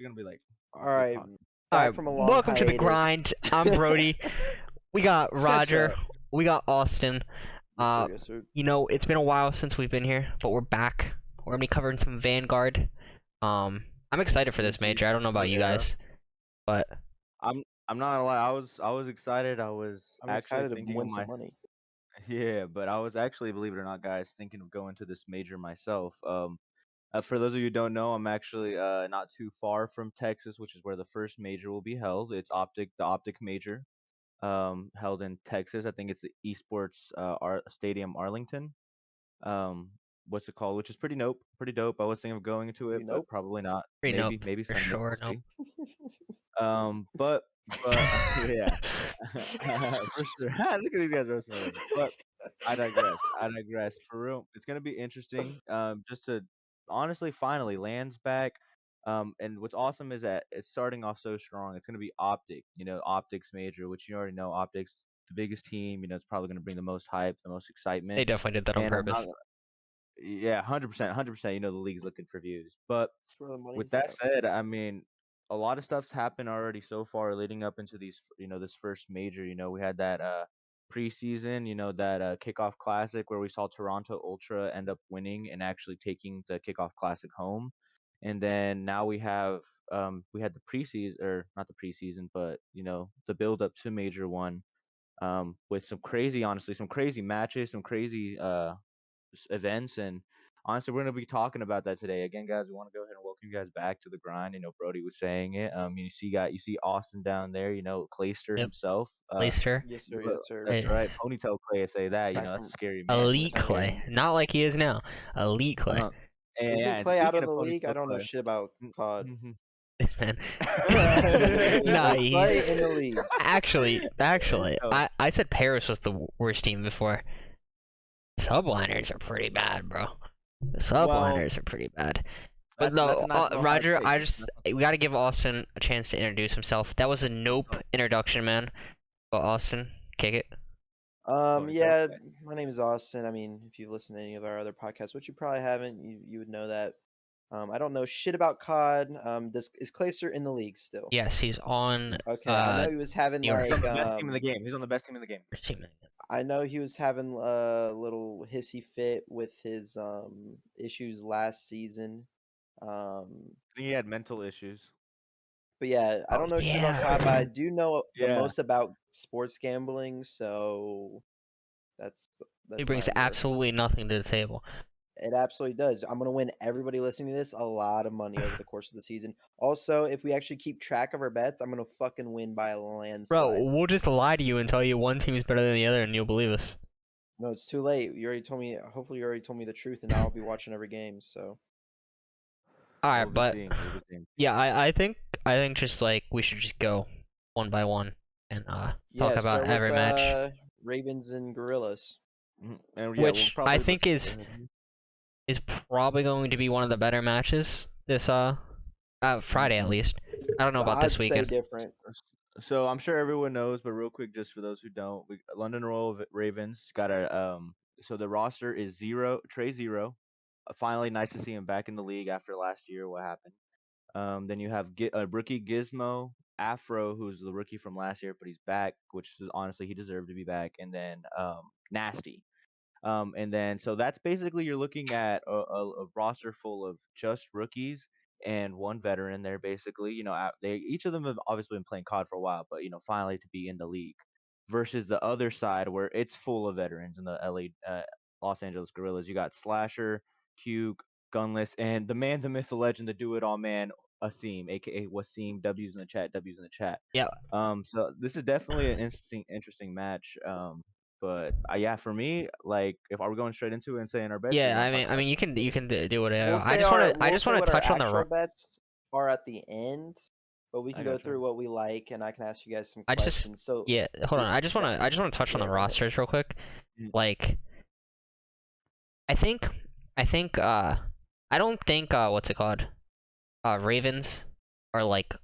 You're gonna be like, All right, talk. back from a long Welcome to the hiatus. grind. I'm Brody. We got Shut Roger. up. We got Austin. Yes, sir, yes, sir. You know, it's been a while since we've been here, but we're back. We're gonna be covering some Vanguard. I'm excited for this major. I don't know about you Yeah. guys, but I'm not gonna lie. I was excited. I was I'm actually excited to thinking of win some money. yeah, but I was actually, believe it or not, guys, thinking of going to this major myself. For those of you who don't know, I'm actually not too far from Texas, which is where the first major will be held. It's the Optic major, held in Texas. I think it's the Esports Stadium Arlington. Um, what's it called? Which is pretty dope. I was thinking of going to it, Pretty but nope. probably not. pretty nope Maybe for someday. sure. We'll Nope. see. But yeah, for sure. Look at these guys roasting already. But I digress. I digress. For real, it's gonna be interesting. Just to honestly, finally, lands back. And what's awesome is that it's starting off so strong. It's gonna be Optic. You know, Optic's major, which you already know. Optic's the biggest team. You know, it's probably gonna bring the most hype, the most They excitement. definitely did that on And I'm purpose. not. Yeah, 100%, 100%. You know, the league's looking for views. But That's where the with money's that at. said, I mean, a lot of stuff's happened already so far leading up into this first major. You know, we had that preseason, that kickoff classic where we saw Toronto Ultra end up winning and actually taking the kickoff classic home. And then now we had the preseason, or not the preseason, but the build up to major one, with honestly, some crazy matches, some crazy events. And honestly, we're gonna be talking about that today. Again, guys, we want to go ahead and welcome you guys back to the grind. You know, Brody was saying it. You see Austin down there. You know, Clayster Yep. himself. Glacier. Yes, sir, yes, sir. That's Hey, right. Ponytail Clay. I say that. You Back know, that's a from scary man. Elite That's a scary Clay. man. Not like he is now. Elite Clay. Uh-huh. And yeah, Isn't and Clay out speaking of of the league? I Ponytail don't know Clay. shit about COD. This man. Nah, Is he's Clay in the league? actually. So, I said Paris was the worst team before. Subliners are pretty bad, bro. The well, subliners are pretty bad. But that's no, a nice little high Roger, praise. we gotta give Austin a chance to introduce himself. That was a nope Oh, introduction, man. But Austin, kick it. Ponytail Yeah, Clay. my name is Austin. I mean, if you've listened to any of our other podcasts, which you probably haven't, you would know that. I don't know shit about COD. Is Clayster in the league still? Yes, he's on Okay, I know he was having New York. He's on like the best team in the game. He's on the best team in the game. First team. I know he was having a little hissy fit with his issues last season. Um I think he had mental issues. but yeah, I Oh don't know shit about COD, but I yeah. do know the Yeah. most about sports gambling, so that's He that's my brings idea. absolutely nothing to the table. It absolutely does. I'm gonna win everybody listening to this a lot of money over the course of the season. Also, if we actually keep track of our bets, I'm gonna fucking win by a Bro, landslide. we'll just lie to you and tell you one team is better than the other and you'll believe us. No, it's too late. You already told me. Hopefully, you already told me the truth, and I'll be watching every game. So Alright, We'll be but seeing. We'll be seeing. yeah, I think just like we should just go one by one and talk yeah, about start with every match. Ravens and Gorillas. And yeah, we'll Which I probably think let's go ahead. is probably going to be one of the better matches this Friday at least. I don't know The about this odds say weekend. different. So I'm sure everyone knows, but real quick, just for those who don't, London Royal Ravens got a So the roster is Trey Zero. Finally, nice to see him back in the league after last year. What happened? Then you have rookie Gizmo Afro, who's the rookie from last year, but he's back, which is honestly he deserved to be back. And then Nasty. And then so that's basically you're looking at a roster full of just rookies and one veteran there. Basically, they each of them have obviously been playing COD for a while, but finally to be in the league. Versus the other side where it's full of veterans in the Los Angeles Guerrillas. You got Slasher, Cuke, Gunless, and the man, the myth, the legend, the do it all man, Asim, aka Wasim. W's in the chat. W's in the chat. Yeah. So this is definitely an interesting match. But yeah, for me, like, if are we going straight into it and saying our bets, or you Yeah, want to talk I about? mean you can do whatever. We'll say our I we'll just say want to what our touch on the actual bets are at the end, but we I can go got you. through what we like, and I can ask you guys some I just questions. So yeah, hold on. I just want to touch on yeah, the go ahead. rosters real quick. Mm. Like I think I don't think what's it called? Ravens are like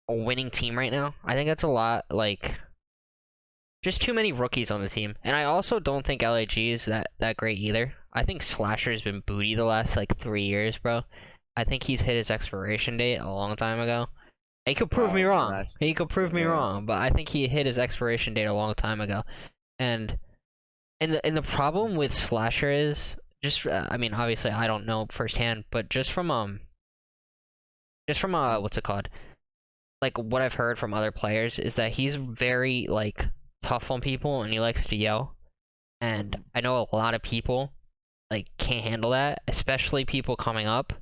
a winning team right now. I think that's a lot like just too many rookies on the team. And I also don't think LAG is that great either. I think Slasher's been booty the last like 3 years, bro. I think he's hit his expiration date a long time ago. He could prove me Wow, wrong. nice. He could prove me Yeah. wrong, but I think he hit his expiration date a long time ago. And the problem with Slasher is just I mean obviously I don't know firsthand, but just from what's it called? Like what I've heard from other players is that he's very like tough on people and he likes to yell. And Mhm. I know a lot of people like can't handle that, especially people coming up.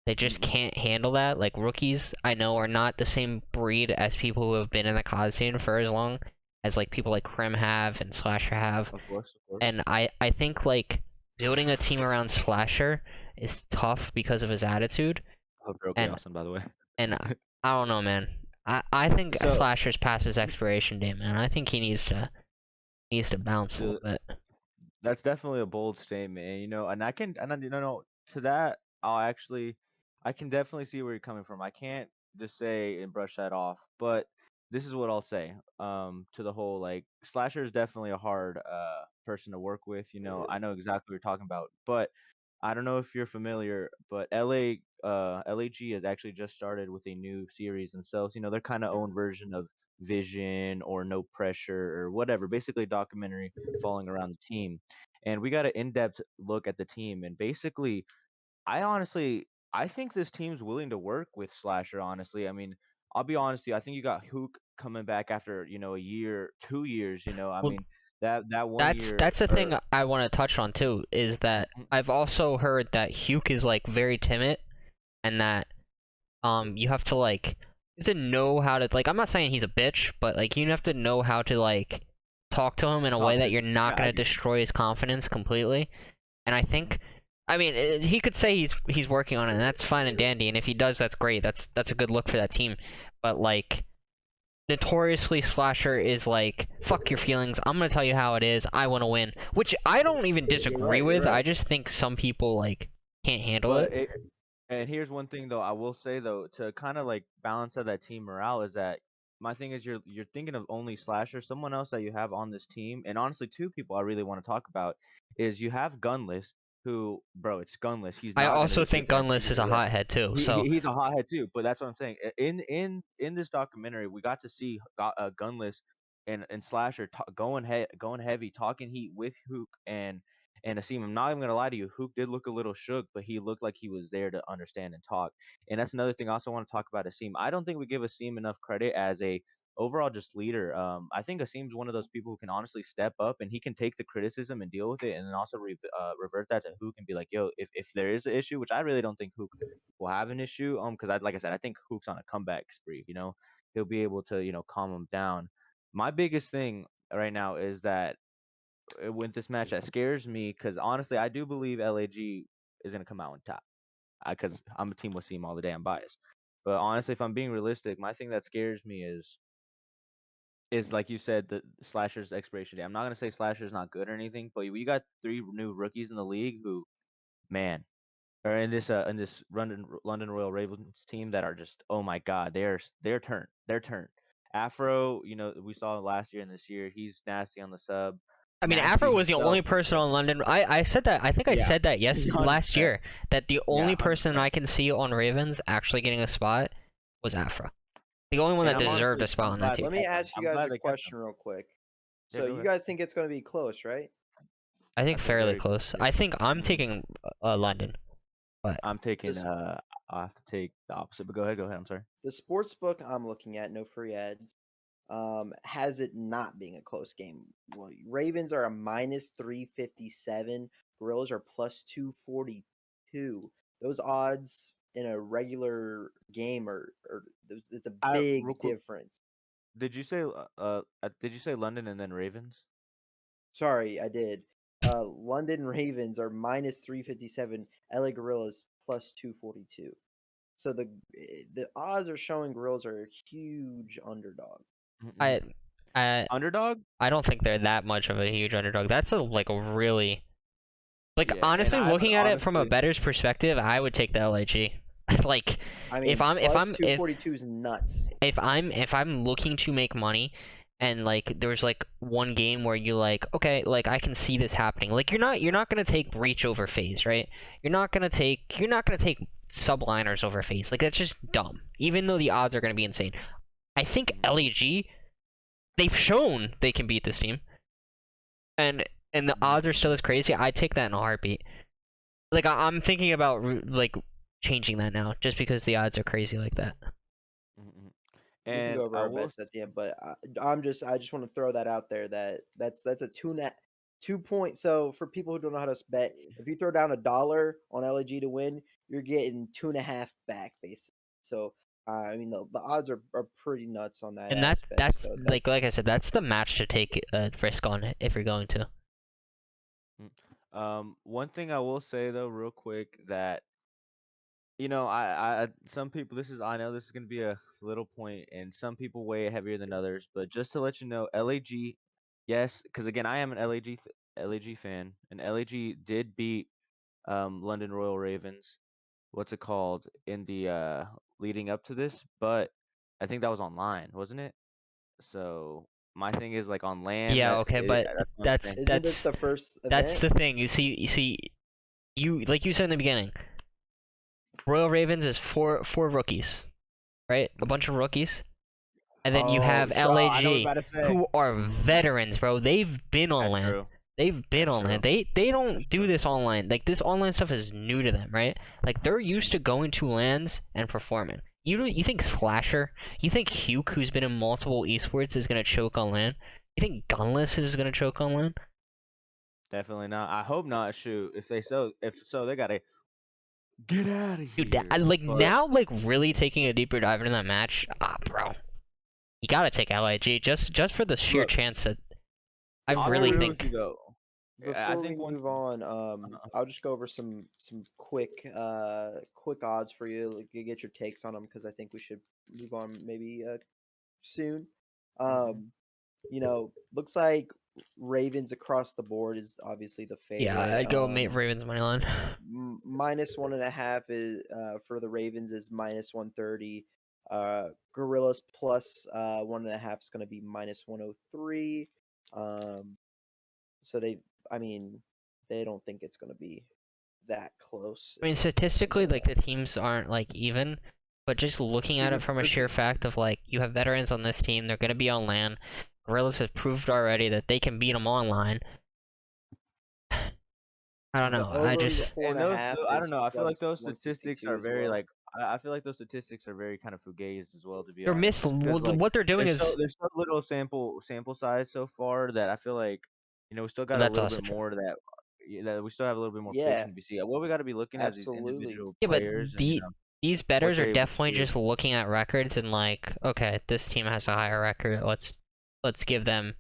They just Mhm. can't handle that. Like rookies, I know are not the same breed as people who have been in the COD scene for as long as like people like Krim have and Slasher have. Of course, of course. And I think like building a team around Slasher is tough because of his attitude. Hope you're okay, And Austin. By the way. I don't know, man. I think So, Slasher's past his expiration date, man. I think he needs to bounce a so little bit. that's definitely a bold statement, and and no, to that, I can definitely see where you're coming from. I can't just say and brush that off, but this is what I'll say. To the whole like Slasher is definitely a hard person to work with. I know exactly what you're talking about, but I don't know if you're familiar, but LAG has actually just started with a new series themselves. Their kind of own version of Vision or No Pressure or whatever, basically a documentary following around the team. And we got an in-depth look at the team. And basically, I think this team's willing to work with Slasher, honestly. I mean, I'll be honest with you, I think you got Hook coming back after, a year, 2 years, I Well, mean, that one that's year that's the thing or I want to touch on too, is that Mhm. I've also heard that Huke is like very timid and that you have to like you have to know how to like I'm not saying he's a bitch, but like you have to know how to like talk to him in a way Talk that to you're not yeah, I gonna get destroy his confidence completely. And I mhm. think I mean he could say he's working on it, and that's fine and dandy, and if he does that's great. That's a good look for that team. But like notoriously Slasher is like fuck your feelings, I'm gonna tell you how it is, I want to win, which I don't even You're disagree right, you're with. I right. just think some people like can't handle it. But and here's one thing though, I will say though, to kind of like balance out that team morale is that my thing is you're thinking of only Slasher. Someone else that you have on this team, and honestly, two people I really want to talk about is you have Gunless, who bro, it's Gunless. He's I not gonna also just sit think there and Gunless think is a yeah. hothead too, so He's a hothead too, but that's what I'm saying. In this documentary, we got to see Gunless and Slasher going heavy, talking heat with Hook and Asim. I'm not even gonna lie to you, Hook did look a little shook, but he looked like he was there to understand and talk. And that's another thing I also want to talk about Asim. I don't think we give Asim enough credit as a overall just leader. I think Asim's one of those people who can honestly step up and he can take the criticism and deal with it, and then also revert that to Hook and be like, yo, if there is an issue, which I really don't think Hook will have an issue, because like I said, I think Hook's on a comeback spree. He'll be able to calm him down. My biggest thing right now is that with this match that scares me, because honestly, I do believe LAG is gonna come out on top. Because I'm a Team Wasim all the day. I'm biased, but honestly, if I'm being realistic, my thing that scares me is like you said, the Slasher's expiration day. I'm not gonna say Slasher's not good or anything, but you got three new rookies in the league who, man, are in this London Royal Ravens team that are just, oh my god, their turn. Afro, we saw last year and this year, he's nasty on the sub, I mean nasty Afro was the only himself. person on London. I said that, I think I Yeah, said that yes hundred last percent. year, that the Yeah, only hundred person percent. I can see on Ravens actually getting a spot was Afro. The only one And that deserved a spot I'm on that glad team. they Let me kept him. ask you I'm guys glad a they kept him. question real quick. Yeah, So go you ahead. guys think it's going to be close, right? I I think think fairly very close. close. Yeah. I think I'm hmm taking London, but I'm taking. This I have to take the opposite. But go ahead. Go ahead. I'm sorry. the sports book I'm looking at, no free ads, has it not being a close game. Well, Ravens are a minus 357. Gorillas are plus 242. Those odds in a regular game it's a Real big quick. difference. Did you say London and then Ravens? Sorry, I did. London Ravens are minus 357. LA Gorillas plus 242. So the odds are showing Gorillas are a huge underdog. Mm-mm. I I Underdog? I don't think they're that much of a huge underdog. That's a really like Yeah, and honestly I would looking at it from a honestly. bettor's perspective, I would take the LAG. Like I if mean, I'm if plus I'm if 242 is nuts. if I'm looking to make money and like there's like one game where you like okay like I can see this happening, like you're not gonna take Breach over Phase, right? You're not gonna take subliners over Faze. Like, that's just dumb. Even though the odds are going to be insane. I think LAG, they've shown they can beat this team. And the odds are still as crazy. I'd take that in a heartbeat. Like, I'm thinking about, like, changing that now. Just because the odds are crazy like that. We can And go over I our will bets at the end, but I just want to throw that out there that's a 2 point. So for people who don't know how to bet, if you throw down $1 on LAG to win, you're getting 2.5 back basically. So I mean the odds are pretty nuts on that And aspect. that's So like I said, that's the match to take a risk on it if you're going to. one thing I will say though, real quick, that some people, I know this is gonna be a little point, and some people weigh it heavier than others, but just to let you know, LAG, yes, because again, I am an LAG fan, and LAG did beat London Royal Ravens. What's it called in the leading up to this? But I think that was online, wasn't it? So my thing is like on land Yeah, okay, but that's what I'm saying. isn't this the first that's event? the thing. You like you said in the beginning, Royal Ravens is four rookies, right? A bunch of rookies. And then you Oh, have I know what you're LAG, about to say. who are veterans, bro. They've been on That's land. true. They've been That's on true. land. They That's don't do true. this online. Like, this online stuff is new to them, right? Like, they're used to going to lands and performing. You think Slasher? You think Huke, who's been in multiple esports, is gonna choke on land? You think Gunless is gonna choke on land? Definitely not. I hope not. Shoot, if so, they gotta get out of Dude, here. like, But now, like, really taking a deeper dive into that match, bro. You gotta take LIG just for the sheer look, chance that I I'll be really real Before with you think. though. I before we think one. move on, Uh, I'll just go over some quick odds for you. Like, you get your takes on them because I think we should move on maybe soon. mhm. Um, looks like Ravens across the board is obviously the Yeah, favorite. I'd go Ravens money line. Minus 1.5 is for the Ravens is minus 130. Gorillas plus 1.5 is going to be minus 103. So I mean, they don't think it's going to be that close. I mean, statistically, like, the teams aren't like even, but just looking See, at it from a sheer fact of, like, you have veterans on this team, they're gonna be on land. Gorillas has proved already that they can beat them online. I don't The know. I over under just four and and a those, half I don't is know. I feel like plus those statistics 162 are as very well. like. I feel like those statistics are very kind of fugazi as well, to be they're honest. Because like what they're doing is there's so little sample size so far that I feel like we still got a that's little also bit true. more that we still have a little bit more Yeah, prediction to be see. What we got to be looking at is these absolutely. individual Yeah, but players and these what betters are they're able definitely to do. just looking at records and, like, okay, this team has a higher record. Let's give them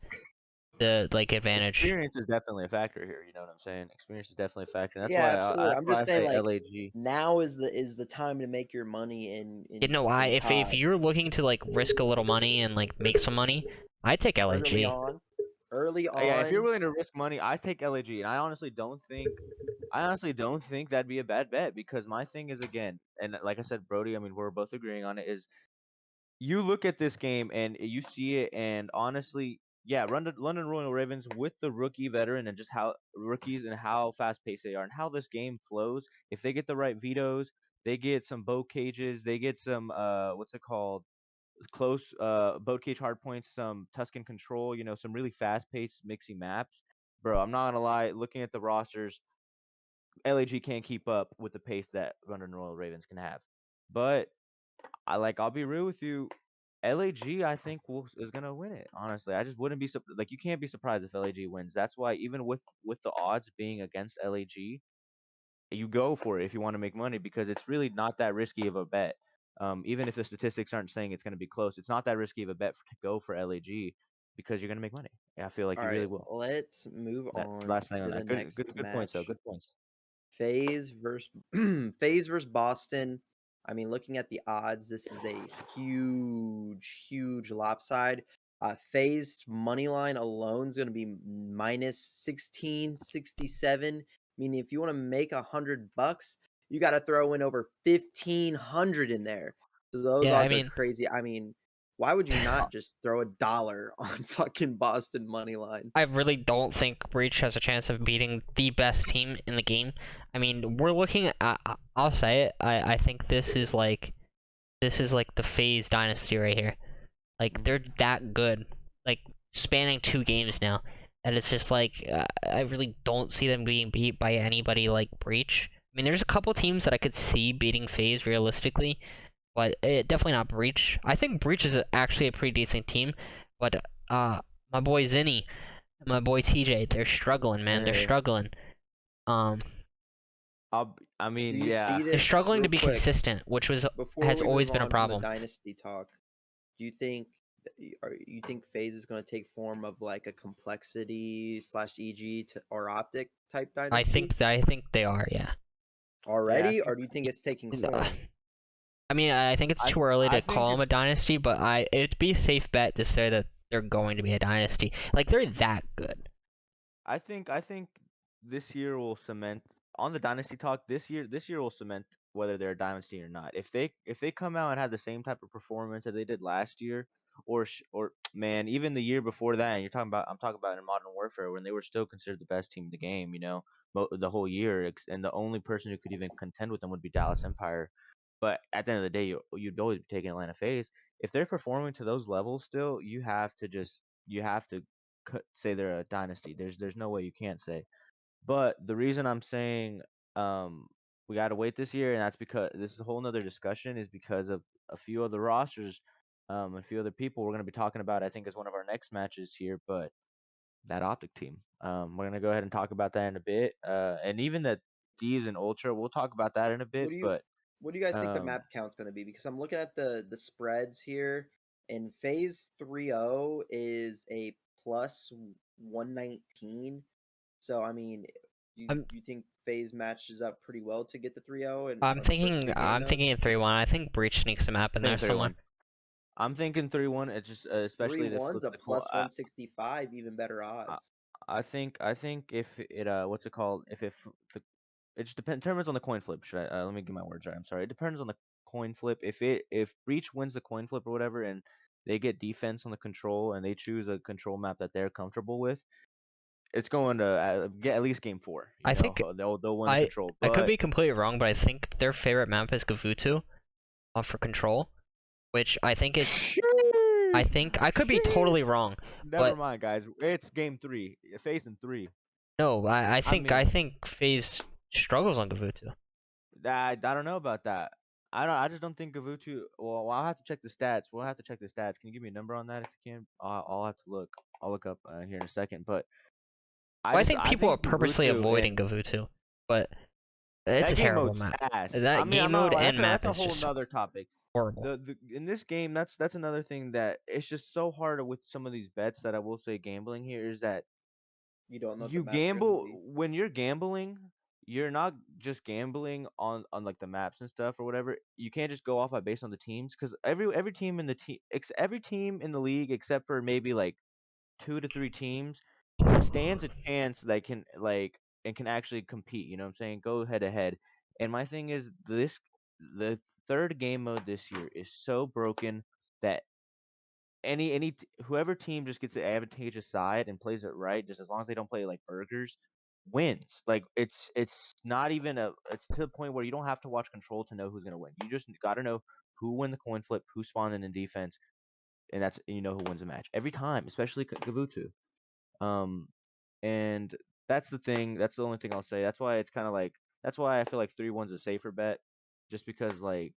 the, like, advantage. Experience is definitely a factor here. You know what I'm saying? Experience is definitely a factor. Yeah, absolutely. That's I'm why just I saying, say like, LAG. now is the time to make your money You know, in if COD you're looking to, like, risk a little money and, like, make some money, I'd take early LAG. on. Early Yeah, if you're on, willing to risk money, I take LAG, and I honestly don't think that'd be a bad bet because my thing is again, and like I said, Brody, I mean we're both agreeing on it. Is you look at this game and you see it, and honestly, yeah, London Royal Ravens with the rookie veteran and just how rookies and how fast paced they are and how this game flows. If they get the right vetoes, they get some bow cages, they get some what's it called, close boat cage hard points, some Tuscan control, some really fast paced mixy maps. Bro, I'm not gonna lie, looking at the rosters, LAG can't keep up with the pace that London Royal Ravens can have. But I'll be real with you, LAG I think is gonna win it. Honestly, I just wouldn't be like you can't be surprised if LAG wins. That's why even with the odds being against LAG, you go for it if you want to make money because it's really not that risky of a bet. Even if the statistics aren't saying it's going to be close, it's not that risky of a bet to go for LAG because you're going to make money. Yeah, I feel like all you really right, will. let's move That on last thing on to the that. next Good points though. match. Good points. Faze versus Faze versus Boston. I mean, looking at the odds, this is a huge lopside. Faze money line alone is going to be minus 1667. Meaning, if you want to make $100, you got to throw in over 1,500 in there. So those Yeah, I odds are mean, crazy. I mean, Why would you not just throw $1 on fucking Boston money line? I really don't think Breach has a chance of beating the best team in the game. I mean, we're looking at, I'll say it, I think this is like the Faze dynasty right here. Like, they're that good. Like, spanning 2 games now. And it's just like, I really don't see them being beat by anybody like Breach. I mean, there's a couple teams that I could see beating Faze realistically, but definitely not Breach. I think Breach is actually a pretty decent team, but my boy Zinni, my boy TJ, they're struggling, man. They're Hey, struggling. Um, I Do mean, you yeah. see they're this struggling to real be quick consistent, which before has we always move been a on from the problem. dynasty talk? Do you think you think Faze is going to take form of like a complexity slash EG or Optic type dynasty I think they are, yeah. Yeah, I already, think or do you think it's taking form? I mean, I think it's I too early I to think call them a it's dynasty, but it'd be a safe bet to say that they're going to be a dynasty. Like, they're that good. I think this year will cement on the dynasty talk. This year will cement whether they're a dynasty or not. If they come out and have the same type of performance that they did last year, or man, even the year before that, and I'm talking about in Modern Warfare when they were still considered the best team in the game. The whole year, and the only person who could even contend with them would be Dallas Empire. But at the end of the day, you'd always be taking Atlanta FaZe. If they're performing to those levels still, you have to say they're a dynasty. There's no way you can't say. But the reason I'm saying um we got to wait this year, and that's because this is a whole nother discussion, is because of a few other rosters, a few other people we're going to be talking about. I think is one of our next matches here, but that Optic team. We're going to go ahead and talk about that in a bit. And even the Thieves and Ultra, we'll talk about that in a What bit. do you But what do you guys think the um map count's going to be? Because I'm looking at the spreads here, and Phase 3-0 is a plus 119. So I mean, I'm you think Phase matches up pretty well to get the 3-0 and I'm on the first thinking 3 game I'm thinking modes? 3-1. I think Breach sneaks a map in there thinking somewhere. 3-1. I'm thinking 3-1. It's just Three especially to one's flip a the coin. plus 165, even better I odds. I think if it what's it called, if the it just depends on the coin flip. Should I let me get my words right. I'm sorry. It depends on the coin flip. If Breach wins the coin flip or whatever, and they get defense on the control and they choose a control map that they're comfortable with, it's going to get at least game 4. I think They'll win the I control. I could But be completely wrong, but I think their favorite map is Gavutu for control, which I sheesh, think I could be sheesh. totally wrong, Never but mind, guys. It's game 3. Facing 3. no, I I mean, think FaZe struggles on Gavutu. I don't know about that. I just don't think Gavutu. Well, I'll have to check the stats. We'll have to check the stats. Can you give me a number on that if you can? I'll have to look. I'll look up here in a second. But Well, I think I people are think purposely Gavutu and avoiding Gavutu, but it's a that game terrible mode's map. ass. I That mean, game I'm not. mode That's and map a is whole just nother topic. horrible. In this game, that's another thing that it's just so hard with some of these bets that I will say gambling here is that You don't know what the you maps are going to gamble be. when you're gambling. You're not just gambling on like the maps and stuff or whatever. You can't just go off by based on the teams, because every team in the every team in the league except for maybe like 2 to 3 teams stands a chance that can like and can actually compete. You know what I'm saying? Go head to head. And my thing is the third game mode this year is so broken that whoever team just gets the advantageous side and plays it right, just as long as they don't play like burgers, wins. Like it's not even it's to the point where you don't have to watch control to know who's gonna win. You just gotta know who win the coin flip, who spawned in defense, and that's you know who wins the match every time, especially Gavutu. Um, and that's the thing. That's the only thing I'll say. That's why it's kind of like that's why I feel like 3-1's a safer bet, just because like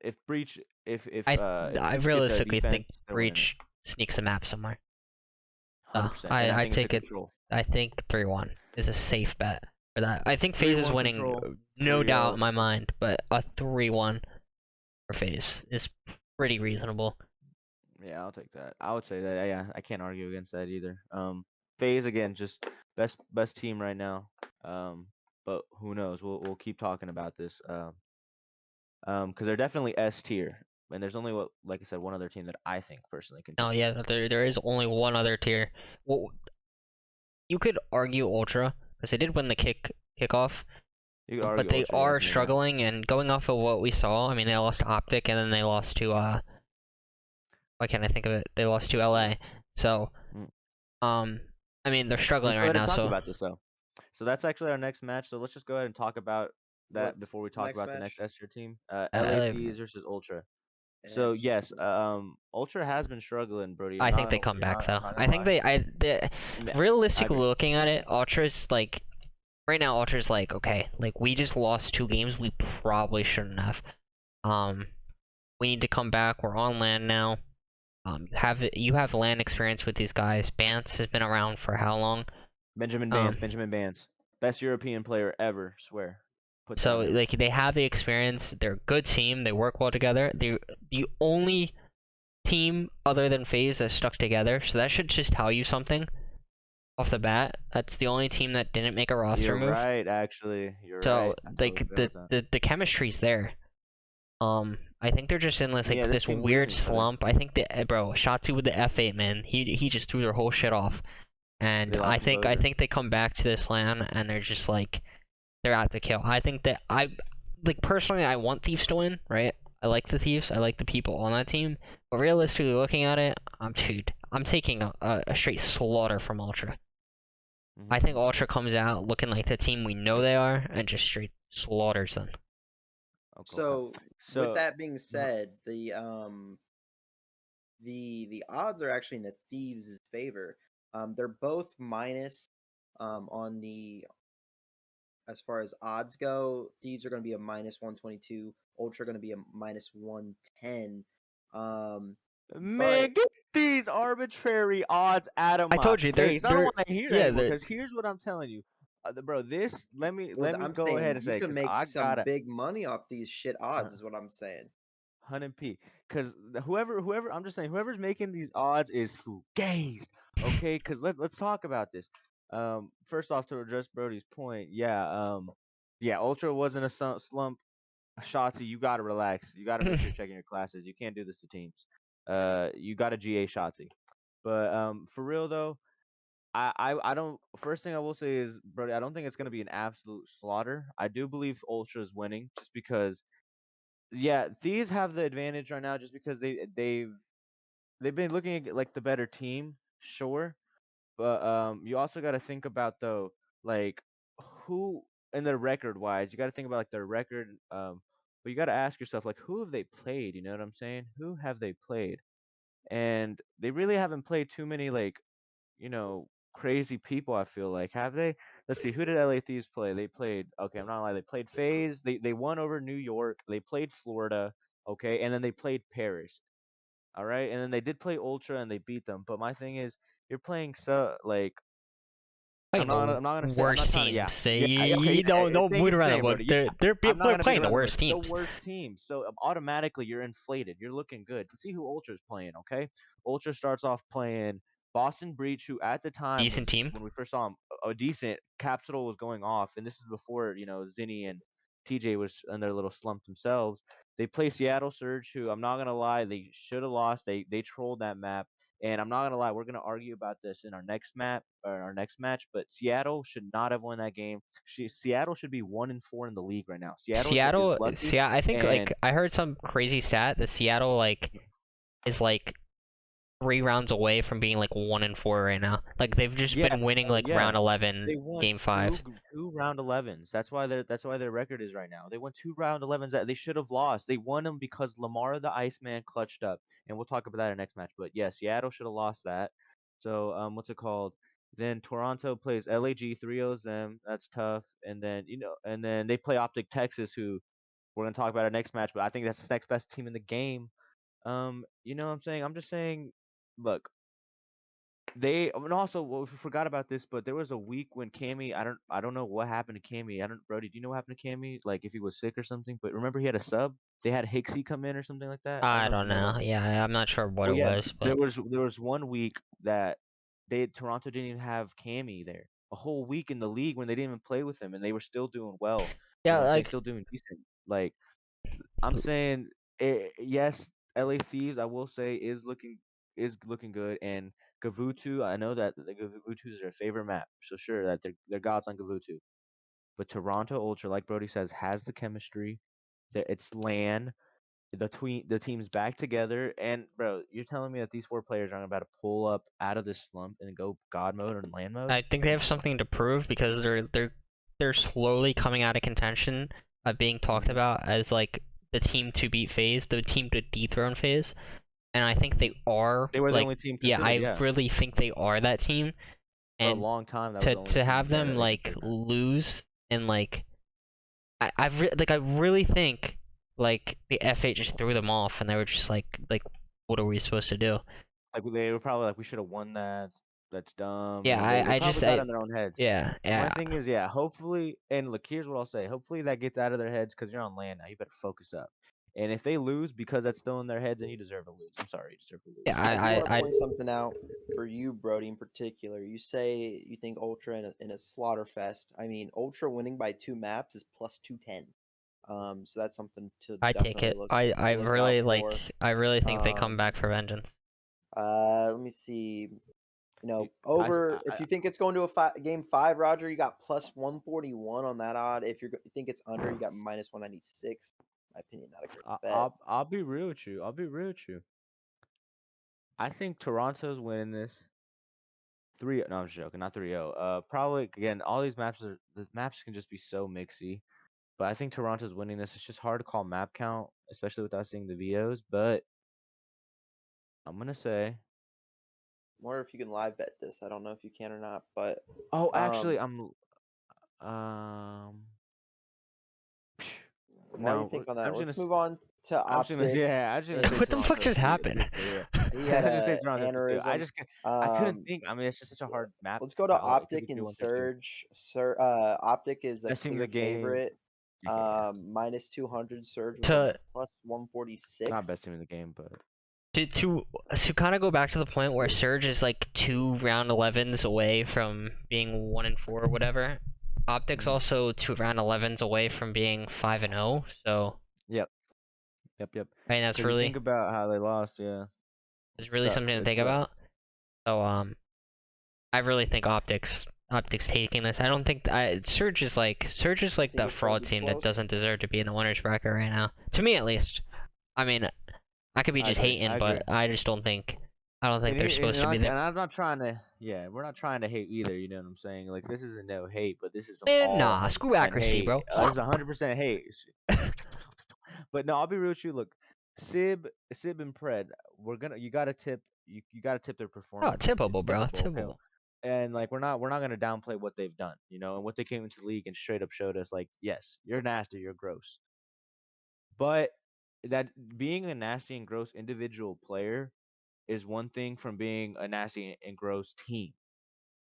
if breach if I breach get the realistically defense, think they're winning it. Breach sneaks a map somewhere. 100%. And I I think it's a take it. control. I think 3-1 is a safe bet for that. I think FaZe is 3-1 winning, control. no doubt 3-0. in my mind, but a 3-1 for FaZe is pretty reasonable. Yeah, I'll take that. I would say that. Yeah, I can't argue against that either. Faze again, just best team right now. But who knows? We'll keep talking about this. Because they're definitely S tier, and there's only like I said, one other team that I think personally can No, beat you. yeah, there is only one other tier. Well, you could argue Ultra because they did win the kickoff, You could but argue they Ultra are definitely, yeah. struggling. And going off of what we saw, I mean, they lost to Optic and then they lost to Why can't I think of it? They lost to LA. So, Mm. I mean they're Let's struggling go right ahead and now. talk So, about this though. So that's actually our next match. So let's just go ahead and talk about that What's before we the talk next about the next match? S tier team. LA LA, Thieves versus Ultra. So And yes, Ultra has been struggling, Brody. I think they come back though. I think I realistically agree. looking at it, Ultra's like right now. Ultra's like okay, like we just lost 2 games we probably shouldn't have. Um, we need to come back. We're on land now. You have land experience with these guys. Bance has been around for how long? Um, Benjamin Bance, best European player ever. Swear, put that so on him. like they have the experience. They're a good team. They work well together. They're the only team other than Faze that stuck together. So that should just tell you something off the bat. That's the only team that didn't make a roster You're move. right, actually. You're So right. I totally like forgot about that. the chemistry's there. I think they're just in this Yeah, like this this team believes weird in each other. slump. I think that bro Shotzi with the F8 man, he just threw their whole shit off. And They lost I composure. think they come back to this land and they're just like they're out to kill. I think that I like personally I want Thieves to win, right? I like the Thieves. I like the people on that team. But realistically looking at it, I'm taking a straight slaughter from Ultra. I think Hmm. Ultra comes out looking like the team we know they are and just straight slaughters them. Okay, okay. so with So, that being said, the odds are actually in the Thieves' favor. They're both minus on the as far as odds go. Thieves are going to be a minus 122. Ultra going to be a minus 110. Um, but man, get these arbitrary odds out of I my told you face. I don't they're want to hear that yeah, anymore. they're Because here's what I'm telling you, bro. This well, let me I'm go ahead saying and you say can because make I some gotta big money off these shit odds, is what I'm saying. 100p. Because whoever I'm just saying whoever's making these odds is fugazi. Okay, because let's talk about this. First off, to address Brody's point, yeah, Ultra wasn't a slump. Shotzi, you gotta relax. You gotta make sure you're checking your classes. You can't do this to teams. You got to GA Shotzi. But for real though, I don't. First thing I will say is, Brody, I don't think it's gonna be an absolute slaughter. I do believe Ultra is winning just because. Yeah, these have the advantage right now just because they've been looking at like the better team, sure. But you also got to think about though, like who in their record wise, you got to think about like their record. But you got to ask yourself like who have they played? You know what I'm saying? Who have they played? And they really haven't played too many like crazy people. I feel like have they? Let's see, who did LA Thieves play? They played. Okay, I'm not gonna lie. They played Faze. They won over New York. They played Florida. Okay, and then they played Paris. All right, and then they did play Ultra and they beat them. But my thing is, you're playing so like playing the I'm not gonna say I'm not worst trying to teams. yeah okay They yeah don't thank you boot for around the saying bush. brother yeah I'm not We're gonna beat playing the around the bush worst the teams. worst team so automatically you're inflated you're looking good. Let's see who Ultra's playing. Okay, Ultra starts off playing Boston Breach, who at the time Decent was team. when we first saw him a decent. Capsule was going off, and this is before Zinni and TJ was in their little slump themselves. They play Seattle Surge, who I'm not gonna lie, they should have lost. They trolled that map. And I'm not gonna lie, we're gonna argue about this in our next map or our next match. But Seattle should not have won that game. Seattle should be 1-4 in the league right now. Seattle is lucky, I think like and I heard some crazy stat that Seattle like is like 3 rounds away from being like 1-4 right now. Like they've just yeah, been winning oh like yeah, round 11, they won game fives. two round 11s. That's why their record is right now. They won two round 11s that they should have lost. They won them because Lamar the Iceman clutched up, and we'll talk about that in the next match. But yeah, Seattle should have lost that. So what's it called? Then Toronto plays LAG 3-0s them. That's tough. And then and then they play Optic Texas, who we're gonna talk about our next match. But I think that's the next best team in the game. You know what I'm saying? I'm just saying, look, they and also well, we forgot about this, but there was a week when Cammy, I don't know what happened to Cammy. I don't Brody, do you know what happened to Cammy? Like if he was sick or something? But remember he had a sub? They had Hicksy come in or something like that. I don't I know if don't you know that. know. Yeah, I'm not sure what Well, it yeah, was, but there was one week that Toronto didn't even have Cammy there. A whole week in the league when they didn't even play with him and they were still doing well. You yeah, know what I'm saying? like Still doing decent. Like I'm saying, yes, LA Thieves, I will say, is looking good, and Gavutu, I know that the Gavutu is their favorite map, so sure that they're gods on Gavutu. But Toronto Ultra, like Brody says, has the chemistry. It's LAN. the team's back together, and bro, you're telling me that these 4 players aren't about to pull up out of this slump and go God mode or land mode? I think they have something to prove because they're slowly coming out of contention of being talked Hmm. about as like the team to beat Faze, the team to dethrone Faze, and I think they are They were the like only team yeah, considered, I yeah. really think they are that team, For a and long time, that was to the only to team, have yeah, them that they could like play for. lose and like I really think like the FA just threw them off and they were just like what are we supposed to do? Like they were probably like, we should have won that. That's dumb, Yeah, and they I probably just got I in their own heads. yeah And my yeah thing is, yeah, hopefully, and look, here's what I'll say. Hopefully that gets out of their heads because you're on land now. You better focus up. And if they lose because that's still in their heads, then you deserve to lose. I'm sorry, you deserve to lose. yeah I do want to I point something out for you, Brody, in particular. You say you think Ultra in a slaughter fest. I mean, Ultra winning by 2 maps is plus 210. So that's something to I take definitely it. I look out really like for. I really think they come Um, back for vengeance. let me see. You know, I over if you think it's going to a game 5, Roger, you got plus 141 on that odd. If you think it's under, you got minus 196. In my opinion, not a great bet. I'll be real with you. I'll be real with you. I think Toronto's winning this. 3. No, I'm just joking. Not 3-0. Probably again. All these maps are the maps can just be so mixy. But I think Toronto's winning this. It's just hard to call map count, especially without seeing the VOs. But I'm gonna say. More if you can live bet this. I don't know if you can or not, but Oh, actually, um, I'm. Um. while you No, think on I'm that, just gonna. let's move on to I'm just gonna. Optic Yeah, I'm just gonna say What the is fuck Toronto just happened? 3-3. Yeah, he had I just say a Toronto 3-3. aneurysm. I couldn't Um, think. I mean, it's just such a hard map let's go to call. It could Optic be and 3-1, 3-2. Surge. Optic is a Best team in clear the game. favorite. Okay, yeah, Minus 200. Surge with a to plus not 146. best team in the game, but to kind of go back to the point where Surge is like 2 round 11s away from being 1-4 or whatever. Optics mhm. also 2 round 11s away from being 5-0. So Yep, yep. I mean that's Because you think really about how they lost. Yeah, it it's really sucks. something to It think sucks. about. So I really think Optics taking this. I don't think Surge is You like think the it's going to fraud be team that close? doesn't deserve to be in the winners bracket right now. To me at least. I mean, I could be I just agree. hating, I agree. but I don't think they're supposed to be there. And I'm not trying to, yeah, we're not trying to hate either. You know what I'm saying? Like this isn't no hate, but this is some Man, all nah, screw 100% accuracy, hate. bro. This is 100% hate. But no, I'll be real with you. Look, Sib and Pred, you gotta tip, you gotta tip their Oh, performance. It's tippable, bro. tippable, okay? Tippable. And like we're not gonna downplay what they've done, you know, and what they came into the league and straight up showed us. Like, yes, you're nasty, you're gross, but that being a nasty and gross individual player is one thing from being a nasty and gross team.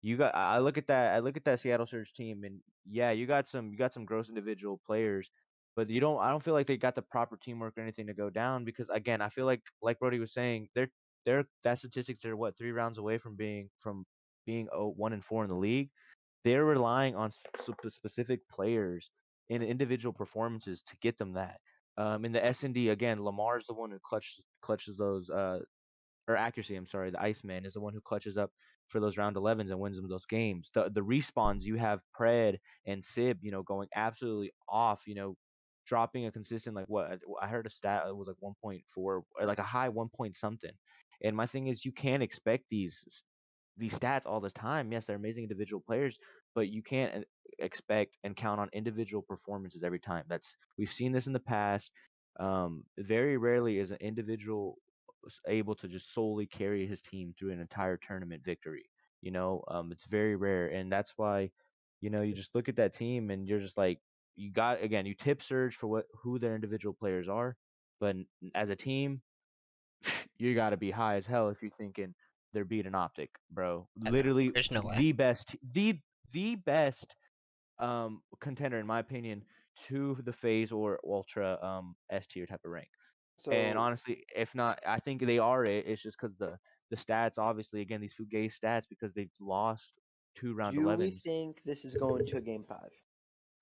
I look at that. I look at that Seattle Surge team, and yeah, you got some gross individual players, but you don't. I don't feel like they got the proper teamwork or anything to go down because again, I feel like Brody was saying, they're that statistics are what 3 rounds away from being 1-4 in the league. They're relying on specific players and individual performances to get them that. In the S&D again, Lamar's the one who clutches those or accuracy, I'm sorry, the Iceman is the one who clutches up for those round 11s and wins them those games. The respawns, you have Pred and Sib, you know, going absolutely off, you know, dropping a consistent like what I heard a stat, it was like 1.4 or like a high 1 point something. And my thing is, you can't expect these stats all the time. Yes, they're amazing individual players, but you can't expect and count on individual performances every time. That's we've seen this in the past. Very rarely is an individual able to just solely carry his team through an entire tournament victory. You know, it's very rare, and that's why, you know, you just look at that team and you're just like, you got again, you tip Surge for who their individual players are, but as a team, you got to be high as hell if you're thinking they're beating Optic, bro. And no, Literally there's no way. the best, the best contender in my opinion to the Phase or Ultra S tier type of rank. And So, honestly, if not, I think they are it. It's just because the stats, obviously, again, these Fugazi stats because they've lost 2 round do we 11s. think this is going to a game 5?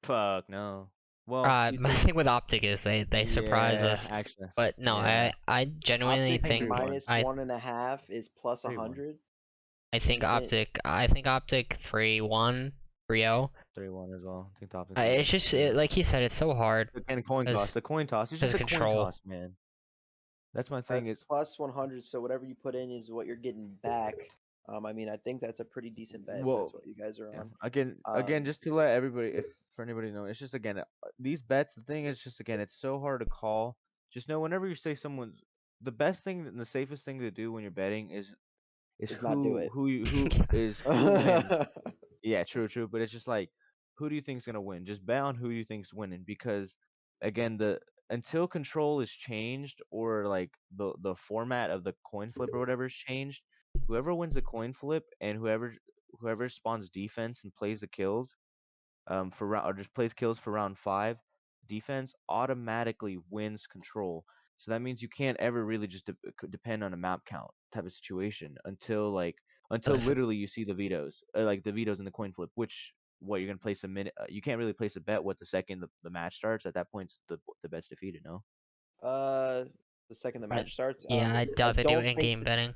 Fuck no. Well, Do you My think thing with Optic is they surprise yeah, us, actually, but no, yeah. I genuinely Optic I think think 3-1, minus 1.5 is plus 3-1, 100? Decent. I think Optic 3-1, 3-0. 3-1 as well. I think the Optic 3-1. It's just Yeah. like he said, it's so hard Again, coin toss. because The coin toss. It's just because a coin control. toss, man. That's my thing. That's Is plus 100. So whatever you put in is what you're getting back. I mean, I think that's a pretty decent bet if that's well, what you guys are yeah. on. Again, just to let everybody, if for anybody to know, it's just again these bets. The thing is, just again, it's so hard to call. Just know whenever you say someone's the best thing and the safest thing to do when you're betting is Is not do it. who wins. Yeah, true. But it's just like, who do you think's gonna win? Just bet on who you think's winning because, again, the until control is changed or like the format of the coin flip or whatever is changed, whoever wins the coin flip and whoever spawns defense and plays the kills for round or just plays kills for round 5, defense automatically wins control. So that means you can't ever really just depend on a map count type of situation until literally you see the vetoes, like the vetoes in the coin flip. Which what you're gonna place a minute? You can't really place a bet. What the second the match starts? At that point, the bet's defeated. No, Uh, the second the I, match starts. yeah, I I doubt they do don't think in-game betting.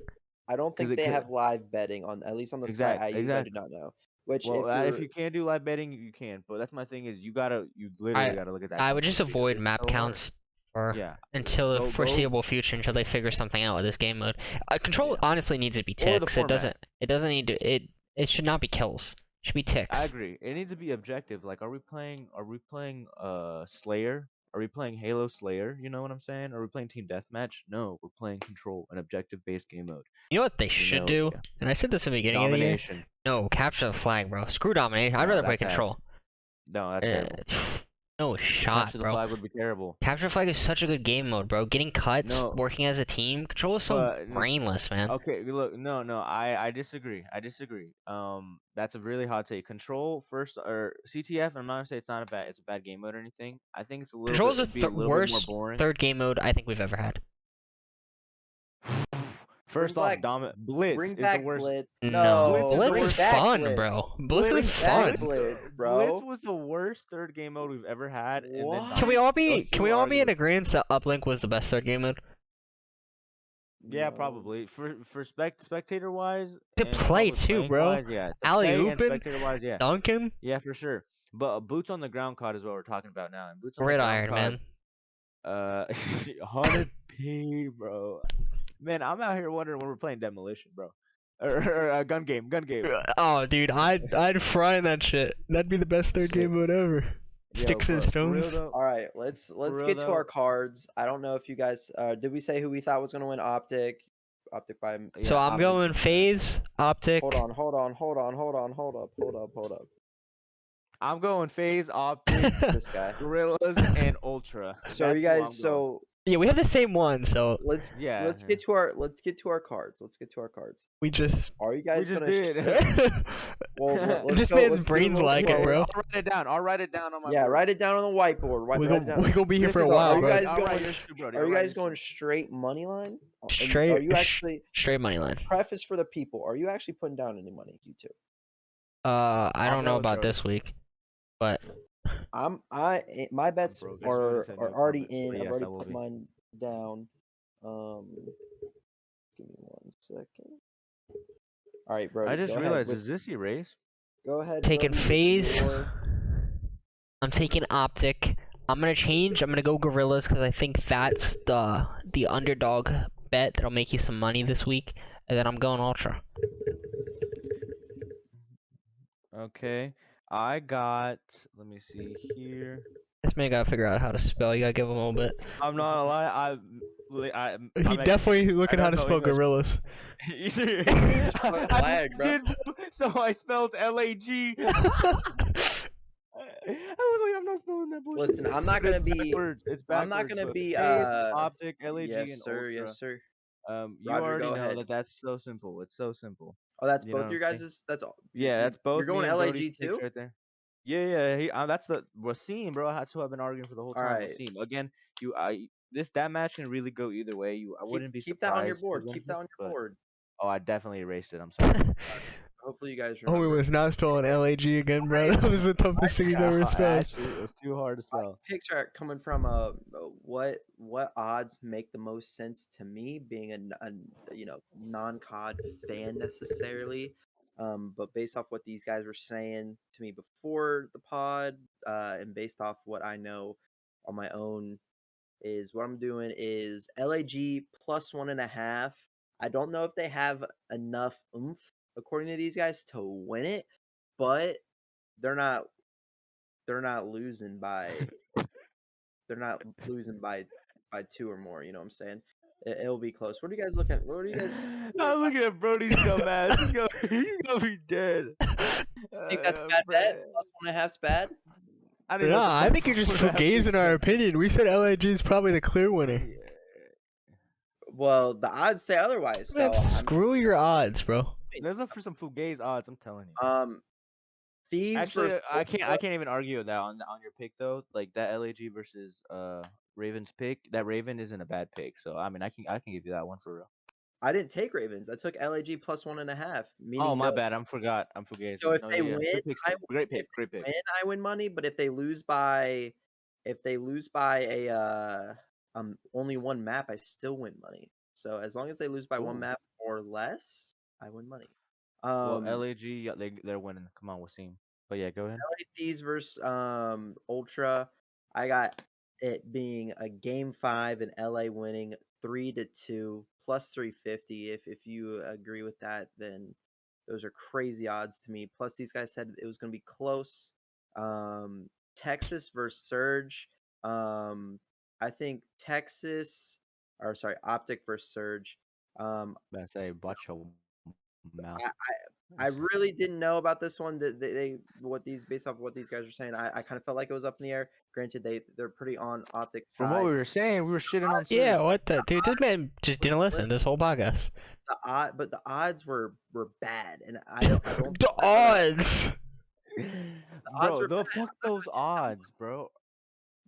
I don't because think they have live betting on at least on the site I use. I do exactly. not know. Which Well, if if you're you can't do live betting, you can. But that's my thing is you I literally gotta look at that I coin would just flip because avoid it's map so hard. counts for Yeah, until the go foreseeable future until they figure something out with this game mode. Control yeah. honestly needs to be Or the ticks. format. It doesn't need to it should not be kills. It should be I ticks. agree. It needs to be objective. Like, are we playing Slayer? Are we playing Halo Slayer? You know what I'm saying? Are we playing Team Deathmatch? No, we're playing Control, an objective based game mode. You know what they You should know, do? yeah. And I said this in the beginning of the year. Domination. No, capture the flag, bro. Screw domination. I'd No, rather play that's ass. control. No, that's Uh, terrible. no shot, Capture the bro. flag would be terrible. Capture the flag is such a good game mode, bro. Getting cuts, No, working as a team. Control is so but brainless, man. okay, look, no, I disagree. I disagree. That's a really hot take. Control first or CTF. I'm not gonna say it's a bad game mode or anything. I think it's a little Control bit. is the It'd be a little bit more worst boring. third game mode I think we've ever had. bring First off, back dominant Blitz bring is the back worst. Blitz. No, Blitz No, is the Blitz bring is worst. back fun, Blitz. bro. Blitz Blitz, was Bring back fun. Blitz, Blitz bro. was the worst third game mode we've ever had, and then Can we What? all Us be two will argue in with. agreement that Uplink was the best third game mode? Yeah, No. probably for spectator wise To and play public too, playing bro. wise, yeah. To Alley play and ooping, spectator wise, yeah, dunking, yeah, for sure. But boots on the ground COD is what we're talking about now, and boots on the ground gridiron, COD, man. 100p, bro. Man, I'm out here wondering when we're playing demolition, bro, or gun game, gun game. Oh, dude, I'd fry in that shit. That'd be the best third Shit, game mode ever. yo, Sticks and but for real stones. though, All right, for let's real get to our though, cards. I don't know if you guys did we say who we thought was going to win Optic? Optic by So yeah, I'm optics going winning that. Faze, Optic. Hold up. I'm going Phase, Optic, This guy. Gorillas, and Ultra. So are you That's who guys I'm going. Yeah, we have the same one, so Yeah, let's get to our cards. Let's get to our cards. we just Are you we guys just going to did. Well, let's this go. man's Let's do it a brains little like it, slower. bro. I'll write it down. I'll write it down on my Yeah, board. write it down on the whiteboard. We Write it down. gonna be here for a Listen, while, are you bro. guys I'll going? write yours too, Brody. Are I'll you write guys yours going too. straight money line? And are Straight, you actually straight money line. preface for the people? Are you actually putting down any money, you two? I I'll don't know go about throw. this week, but My bets broke. I just wanted to are say no already comment, in. but I've yes, already I will put be. mine down. Give me 1 second. All right, I Brody, just go ahead realized, with. is this erase? Go ahead, taking Brody, with Phase. your. I'm taking Optic. I'm gonna change. I'm gonna go Gorillas because I think that's the underdog bet that'll make you some money this week. And then I'm going Ultra. Okay, I got. Let me see here. This man gotta figure out how to spell. You gotta give him a little bit. I'm not gonna lie. I'm He definitely Mexican. I looking how don't to know spell English. Gorillas. You see, Spell I flag, bro. did, so I spelled LAG. I was like, I'm not spelling that bullshit. Listen, I'm not But gonna be. It's I'm not backwards. gonna But be. Phase, Optic, LAG, Yes, and sir. Ultra. Yes, sir. You Roger, already go know ahead. that that's so simple. It's so simple. Oh, that's You know both what your I'm saying? guys's. That's all. Yeah, that's You're both me going and Brody's LAG picks too. right there. Yeah. That's the Wasim, bro. That's who I've been arguing for the whole All time. right. Wasim. Again, that match can really go either way. I wouldn't be Keep that on your surprised who board. wins Keep that this, on your but board. oh, I definitely erased it. I'm sorry. Hopefully, you guys Oh, he remember. was not spelling LAG again, bro. That was the toughest thing he's ever spelled. Actually, it was too hard to spell. Picks are coming from what odds make the most sense to me, being a non-COD fan necessarily, but based off what these guys were saying to me before the pod, and based off what I know on my own is what I'm doing is LAG plus 1.5. I don't know if they have enough oomph according to these guys to win it, but they're not losing by by 2 or more. You know what I'm saying? It'll be close. What are you guys looking at? What are you guys? I'm looking at Brody's dumbass. He's gonna be dead. Think that's a bad bet? Plus 1.5's bad. I don't even know what Nah, the I fuck think you're just 1.5 fugazing our is. opinion. We said LAG is probably the clear winner. Yeah. Well, the odds say otherwise. So Man, screw your odds, bro. Let's look for some fugazi odds. I'm telling you. Thieves Actually, versus I can't Ultra. even argue with that on your pick though. Like that LAG versus Ravens pick. That Raven isn't a bad pick. So I mean, I can give you that one for real. I didn't take Ravens. I took LAG plus 1.5, Oh meaning my no. bad. I'm So fugazi. if No, they yeah. win, Good pick. I Great if pick. Great they pick. win, I win money. But if they lose by a only one map, I still win money. So as long as they lose by one Ooh. map or less, I win money. Well, LAG, yeah, they're winning. Come on, Wasim. But yeah, go ahead. LA Thieves versus Ultra. I got it being a game 5 and LA winning 3-2 plus 350. If you agree with that, then those are crazy odds to me. Plus, these guys said it was going to be close. Texas versus Surge. I think Optic versus Surge. I say, watch your mouth. I really didn't know about this one. That based off of what these guys were saying, I kind of felt like it was up in the air. Granted, they're pretty on Optic From what side. we were saying, we were shitting on Yeah, Surge. what the dude? This man just didn't listen this whole podcast. But the odds were bad, and I don't The odds. Bro, were the bad. fuck those odds, bro.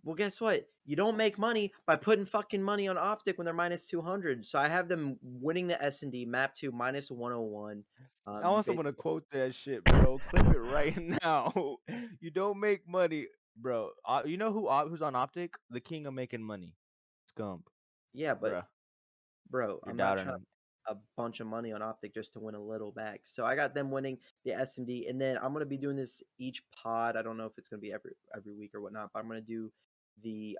Well, guess what? You don't make money by putting fucking money on Optic when they're minus 200. So I have them winning the S&D map 2 minus 101. I want someone to quote that shit, bro. Clip it right now. You don't make money, bro. You know who's on Optic? The king of making money. Scump. Yeah, but bro, You're I'm not doubting trying him. a bunch of money on Optic just to win a little back. So I got them winning the S&D, and then I'm gonna be doing this each pod. I don't know if it's gonna be every week or whatnot, but I'm gonna do the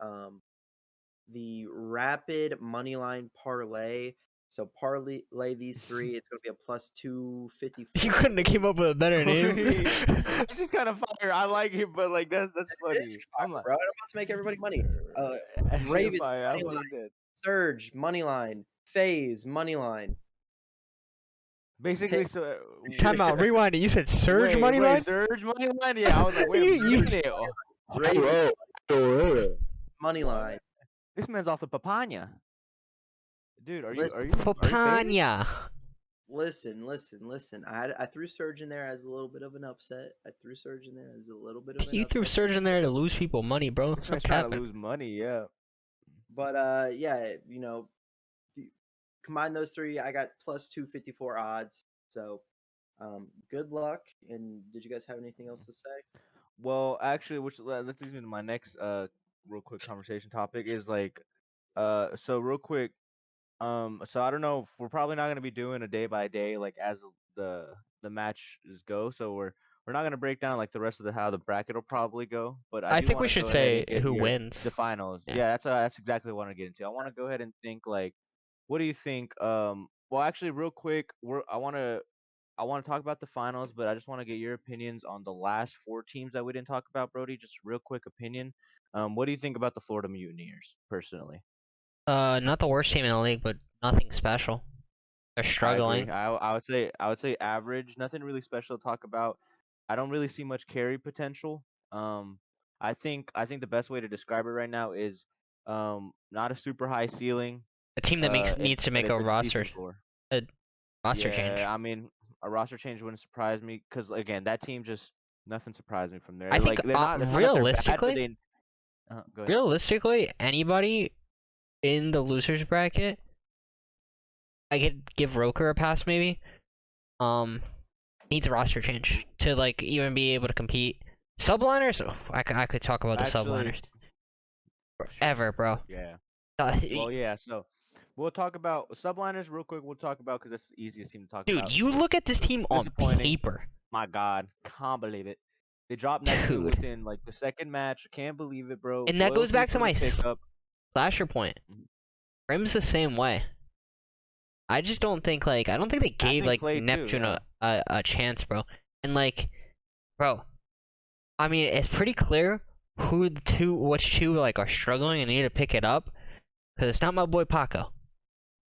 rapid money line parlay. So parlay these three. It's gonna be a plus 254. You couldn't have came up with a better name. It's just kind of fire. I like it, but like that's funny. It is fire, bro. I'm about to make everybody money. That shit Ravens fire. I'm money line, fucking dead. Surge money line, Faze money line. Basically, so Time out. Rewind it. You said Surge money line. Surge money line. Yeah, I was like, wait a minute. Ravens money line. This man's off the papaya. Dude, are you Papaya. Listen. I threw Surge in there as a little bit of an upset. You threw Surge in there to lose people money, bro. This man's trying to lose money, yeah. But yeah, combine those three, I got plus 254 odds. So good luck. And did you guys have anything else to say? Well, actually, which that leads me to my next real quick conversation topic is like so real quick. So I don't know if we're probably not gonna be doing a day by day like as the matches go. So we're not gonna break down like the rest of how the bracket will probably go. But I do think we want to should go ahead say and get who wins. the finals. Yeah. Yeah, that's exactly what I want to get into. I want to go ahead and think like, what do you think? Well, actually, real quick, I want to talk about the finals, but I just want to get your opinions on the last 4 teams that we didn't talk about, Brody. Just real quick opinion. What do you think about the Florida Mutineers personally? Not the worst team in the league, but nothing special. They're I struggling. agree. I would say average. Nothing really special to talk about. I don't really see much carry potential. I think the best way to describe it right now is not a super high ceiling. A team that needs to But make it's a a roster decent floor. change. I mean, a roster change wouldn't surprise me because again, that team just nothing surprised me from there. I think Like they're not. It's not that they're bad, but they. Go ahead. Realistically, anybody in the losers bracket, I could give Roker a pass maybe. Needs a roster change to like even be able to compete. Subliners, I could talk about the subliners forever, bro. Yeah. Well, yeah. So we'll talk about subliners real quick. We'll talk about because that's the easiest team to talk about. Dude, you look at this team on paper. My God, can't believe it. They dropped Nectu within like the second match. Can't believe it, bro. And that goes back to my Slasher Point. Mhm. Rim's the same way. I just don't think I don't think they I gave think like Clay too. Neptune Yeah. a chance, bro. And bro, I mean it's pretty clear which two are struggling and need to pick it up. Cause it's not my boy Paco.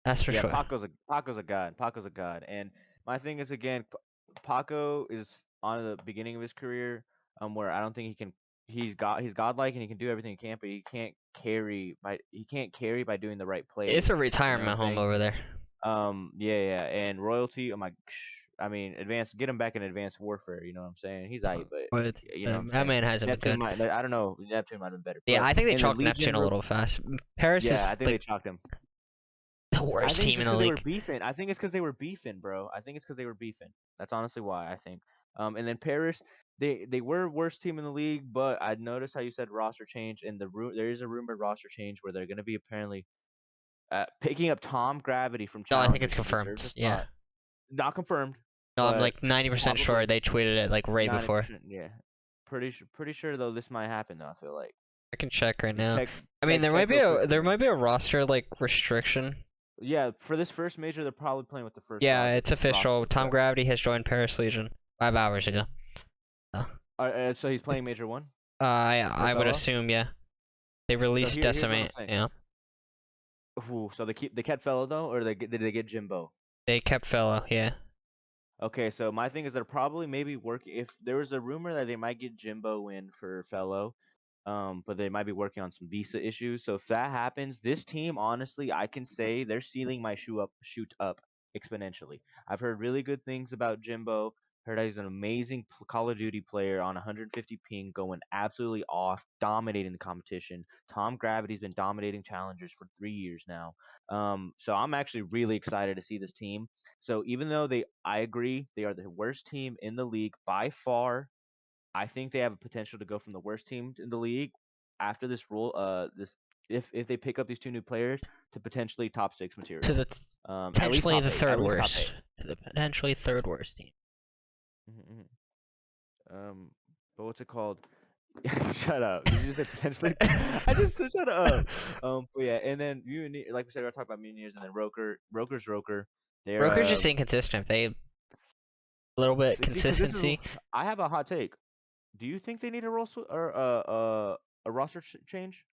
That's for Yeah, sure. Paco's a god. Paco's a god. And my thing is again, Paco is on the beginning of his career, where I don't think he can. He's godlike and he can do everything he can, but he can't carry by doing the right It's plays. a You know what I'm retirement home saying? over there. Yeah. And royalty. I'm like, I mean, get him back in advanced warfare. You know what I'm saying? He's aight, but But you know what I'm that saying. man hasn't been Neptune good. might. I don't know. Neptune might have been better, Yeah, but I think they in the chalked Neptune a little fast. Paris is yeah, I think they chalked him. the I worst think it's team in just the because they were league. beefing. I think it's because they were beefing, bro. I think it's because they were beefing. That's honestly why I think. And then Paris, they were worst team in the league, but I noticed how you said roster change, and there is a rumored roster change where they're going to be apparently picking up Tom Gravity from No, I think it's Challengers, who deserves a confirmed. Yeah. spot. Not confirmed, No, I'm but like 90% sure probably they tweeted it like right before. 90%. Yeah, pretty sure though this might happen though. I feel like I can check right you now. check I mean, check real quick for there me. might be a roster restriction. Yeah, for this first major, they're probably playing with the first Yeah, it's roster. official. Tom But Gravity has joined Paris Legion 5 hours ago. so he's playing major one for I would fellow. assume, yeah. They So released here's what I'm Decimate. saying. Yeah, Ooh, so they kept fellow though, or did they get Jimbo? they kept fellow. Yeah. Okay, so my thing is they're probably maybe working. If there was a rumor that they might get Jimbo in for fellow, but they might be working on some visa issues. So if that happens, this team, honestly, I can say their ceiling might shoot up exponentially. I've heard really good things about Jimbo. Heard that he's an amazing Call of Duty player on 150 ping, going absolutely off, dominating the competition. Tom Gravity's been dominating challengers for 3 years now. So I'm actually really excited to see this team. So even though I agree, they are the worst team in the league by far. I think they have a potential to go from the worst team in the league after this rule. If they pick up these two new players to potentially top six To material. the At least potentially top the eight. At third least top worst. eight. To the potentially third worst team. Mm-hmm. But what's it called? Shut up. Did you just say potentially? I just said shut up. But yeah, and then like we said, we're talking about Muniers and then Roker's Roker. They're Broker's just inconsistent. They a little bit see because this is consistency. I have a hot take. Do you think they need a or a roster change?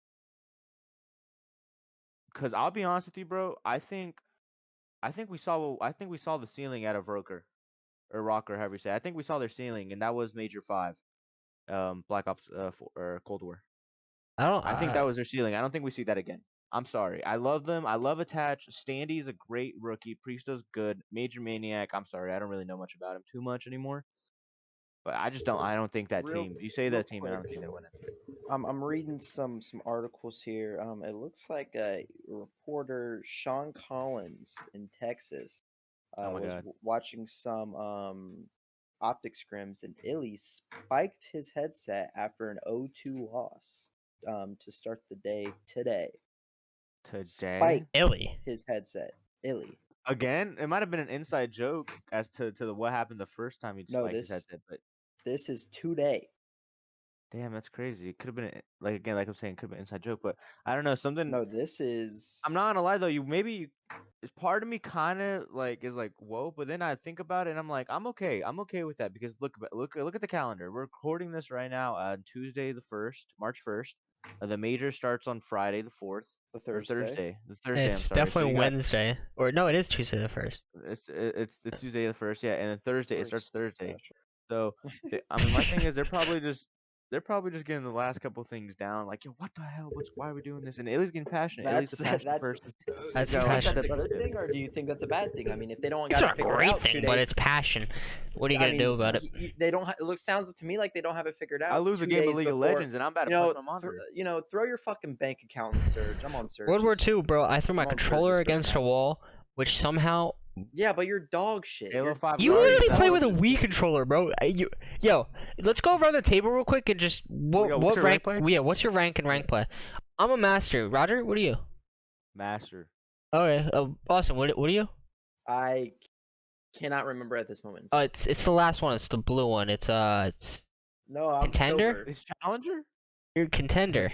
Because I'll be honest with you, bro. I think we saw the ceiling out of Roker or Rocker, however you say. I think we saw their ceiling, and that was Major 5, Black Ops or Cold War. I don't. I think that was their ceiling. I don't think we see that again. I'm sorry. I love them. I love Attach. Standy's a great rookie. Priesta's good. Major Maniac. I'm sorry. I don't really know much about him too much anymore. But I just don't. I don't think that Real team. You say real that team, and I quick. don't think they're winning. I'm reading some articles here. It looks like a reporter Sean Collins in Texas Oh my was god. watching some Optic scrims, and Illy spiked his headset after an 0-2 loss to start the day today. Today. Spiked Illy. his headset. Illy. Again, it might have been an inside joke as to what happened the first time he No, spiked his headset, but this is today. damn, that's crazy. It could have been like again, like I'm saying, could have been an inside joke, but I don't know. Something No, this is I'm not gonna lie though. It's part of me kind of is like whoa, but then I think about it and I'm like I'm okay. I'm okay with that because look at the calendar. We're recording this right now on Tuesday the March 1st. The major starts on Friday the 4th the or Thursday. Thursday. The Thursday. I'm It's sorry. So you definitely got Wednesday. Or no, it is Tuesday the 1st. it's Tuesday the 1st, yeah, and then Thursday it Very starts Thursday. special. So I mean, my thing is they're probably just getting the last couple things down. Like, yo, what the hell? Why are we doing this? And Illy's getting passionate. Illy's a passionate That's. person. That's Do you got a lot think to that's passion. a step up good to. thing, or do you think that's a bad thing? I mean, if they don't It's got not it a figured great out thing, 2 but days, it's passion. What are you gonna do about it? they don't. Sounds to me like they don't have it figured I out lose a 2 game of days League of before. Legends, and I'm about to punch my monitor. Throw your fucking bank account in Surge. I'm on World War Surge's. II, bro. I threw my I'm on controller Surge's first against a map. wall, which somehow Yeah, but you're dog shit. Halo 5 you Guardians. literally That play one with a just. Wii controller, bro. Yo, let's go around the table real quick and just Yo, what's your rank play? Yeah, what's your rank and rank play? I'm a master. Roger, what are you? Master. Okay, Austin, what are you? I cannot remember at this moment. Oh, it's the last one. It's the blue one. It's No, I'm Contender? sober. Is Challenger? you're contender.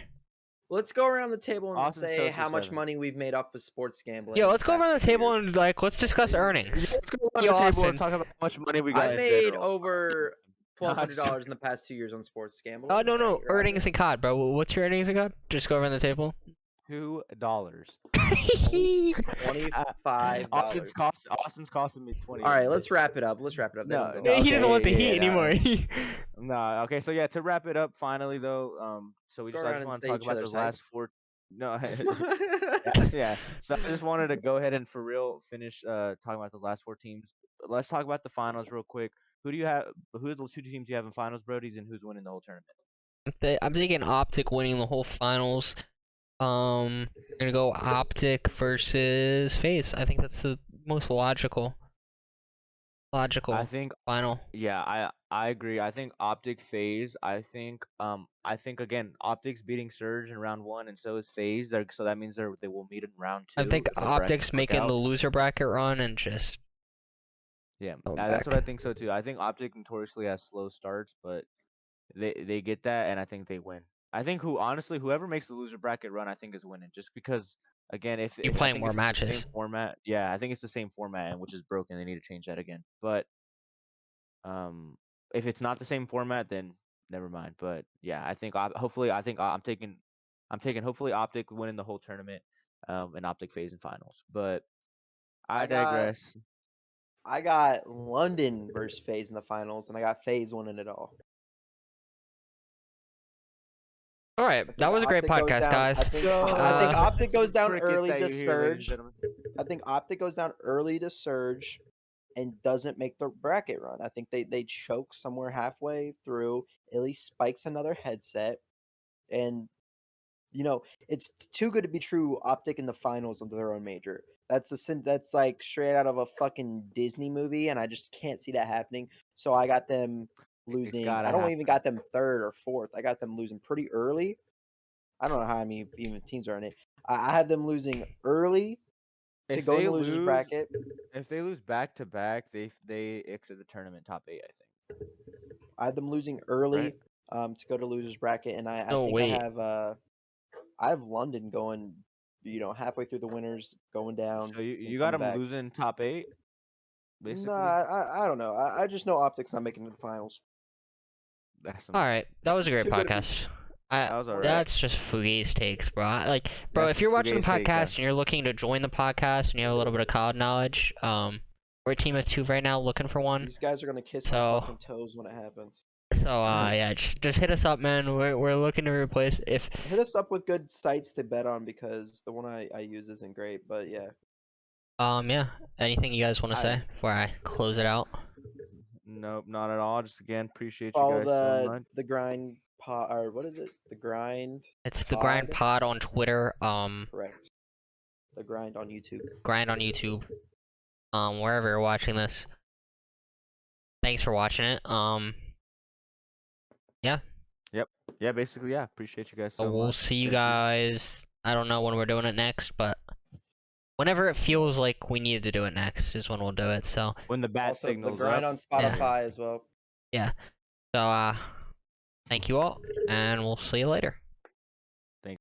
Let's go around the table and Austin's say toast how for much 7. money we've made off of sports gambling. Yeah, in let's the go past around the few table years. and let's discuss earnings. Let's go around Yo, the table and Austin. talk about how much money we I got in made general. over $1,200 Gosh. in the past 2 years on sports gambling. Oh no, Right, earnings Roger? in COD, bro. What's your earnings in COD? Just go around the table. $2. $25. Austin's costing me 20. All right, let's wrap it up. Let's wrap it up. They don't No, go no, long. He doesn't okay, want the yeah, heat yeah, anymore. no, okay, so yeah, to wrap it up, finally though, so Go I around just and want to say talk each about other's those last heights. 4. No, yeah. So I just wanted to go ahead and for real finish talking about the last 4 teams. Let's talk about the finals real quick. Who do you have? Who are the 2 teams you have in finals, Brody's, and who's winning the whole tournament? I'm thinking Optic winning the whole finals. I'm gonna go Optic versus Faze. I think that's the most logical I think final. Yeah, I agree. I think Optic Phase. I think again Optic's beating Surge in round 1, and so is Phase. So that means they will meet in round I 2 think if the brackets Optic's work making the out. loser bracket run and just Yeah, going that's back. what I think so too. I think Optic notoriously has slow starts, but they get that, and I think they win. I think whoever makes the loser bracket run, I think is winning. Just because again, You're I playing think more if it's the same matches. format, yeah, I think it's the same format, and which is broken. They need to change that again. But Um, if it's not the same format, then never mind. But yeah, hopefully I'm taking hopefully Optic winning the whole tournament, and Optic Phase in finals. But I I got digress. I got London versus FaZe in the finals, and I got FaZe winning it all. All right, I that think was a great Optic goes podcast, down. guys. I think So Optic goes down crickets early that to you hear, ladies and Surge. gentlemen. I think Optic goes down early to Surge and doesn't make the bracket run. I think they choke somewhere halfway through. Illy spikes another headset, and it's too good to be true. Optic in the finals of their own major. That's like straight out of a fucking Disney movie, and I just can't see that happening. So I got them It's losing. gotta I don't even happen. got them third or fourth. I got them losing pretty early. I don't know how many even teams are in it. I have them losing early to If go in they the losers lose, bracket. if they lose back to back, they exit the tournament top 8. I think. I have them losing Right. early to go to losers bracket, and I No, think wait. I have London going, halfway through the winners, going down So and you got coming them back. losing top 8, No, basically. I don't know. I just know Optic's not making it to the finals. That's All some. right, that was a great Too good to be. podcast. I That was alright. That's just Fugazi takes, bro. Bro, That's if some you're watching the Fugazi takes. podcast and you're looking to join the podcast and you have a little bit of COD knowledge, we're a team of 2 right now, looking for one. These guys are gonna kiss my So, fucking toes when it happens. yeah, just hit us up, man. We're looking to replace if. Hit us up with good sites to bet on because the one I use isn't great. But yeah, Yeah. Anything you guys want to I say before I close it out? Nope, not at all. Just again, appreciate you follow guys so much. the grind pod, or what is it? The grind It's the Grind pod. Pod on Twitter. Correct. The grind on YouTube. Grind on YouTube. Wherever you're watching this. Thanks for watching it. Yeah. Yep. Yeah, basically, yeah. Appreciate you guys So so we'll much. see you Thank you. guys. I don't know when we're doing it next, but whenever it feels like we need to do it next is when we'll do it. So When the bat Also, the signal's grind up. on Spotify as well. yeah. So thank you all, and we'll see you later.